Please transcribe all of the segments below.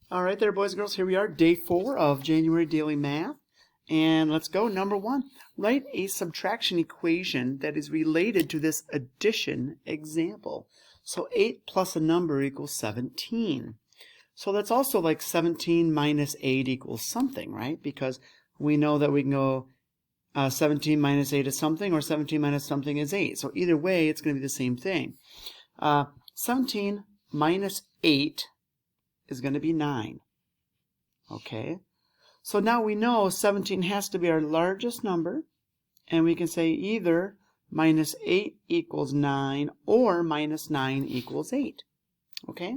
All right there, boys and girls, here we are, day 4 of January Daily Math. And let's go. Number 1, write a subtraction equation that is related to this addition example. So 8 plus a number equals 17. So that's also like 17 minus 8 equals something, right? Because we know that we can go 17 minus 8 is something, or 17 minus something is 8. So either way, it's going to be the same thing. 17 minus 8 is going to be 9. Okay, so now we know 17 has to be our largest number, and we can say either minus 8 equals 9 or minus 9 equals 8. Okay,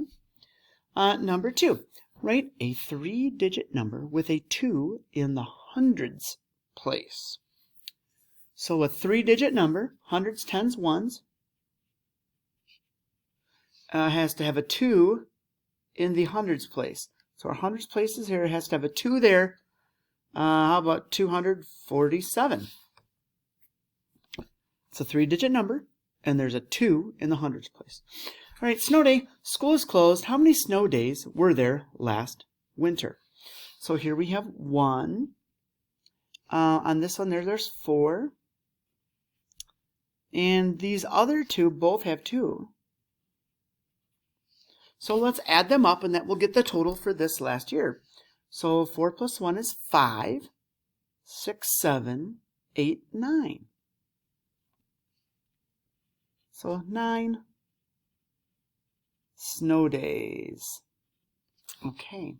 number 2, write a 3-digit number with a 2 in the hundreds place. So a 3-digit number, hundreds, tens, ones, has to have a 2 in the hundreds place. So our hundreds place is here. It has to have a 2 there. How about 247? It's a 3-digit number, and there's a 2 in the hundreds place. All right, snow day. School is closed. How many snow days were there last winter? So here we have 1. On this one, there's 4. And these other 2 both have 2. So let's add them up, and that will get the total for this last year. So 4 plus 1 is 5, 6, 7, 8, 9. So 9 snow days. Okay.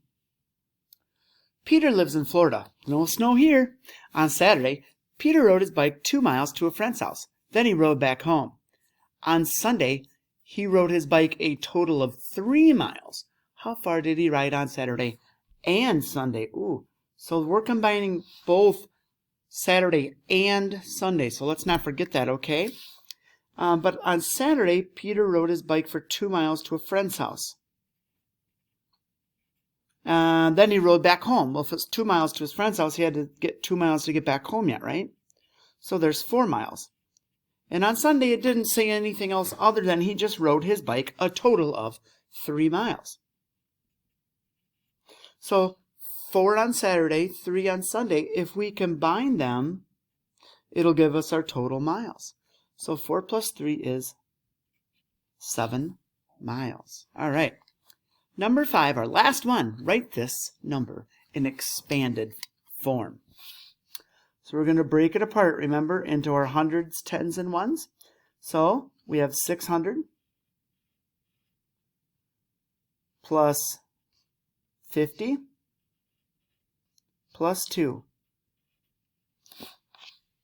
Peter lives in Florida. No snow here. On Saturday, Peter rode his bike 2 miles to a friend's house. Then he rode back home. On Sunday, he rode his bike a total of 3 miles. How far did he ride on Saturday and Sunday? Ooh, so we're combining both Saturday and Sunday, so let's not forget that, okay? But on Saturday, Peter rode his bike for 2 miles to a friend's house. Then he rode back home. Well, if it's 2 miles to his friend's house, he had to get 2 miles to get back home yet, right? So there's 4 miles. And on Sunday, it didn't say anything else other than he just rode his bike a total of 3 miles. So 4 on Saturday, 3 on Sunday. If we combine them, it'll give us our total miles. So 4 plus 3 is 7 miles. All right. Number 5, our last one. Write this number in expanded form. So we're going to break it apart, remember, into our hundreds, tens, and ones. So we have 600 plus 50 plus 2.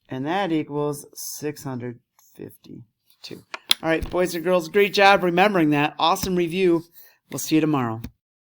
And that equals 652. All right, boys and girls, great job remembering that. Awesome review. We'll see you tomorrow.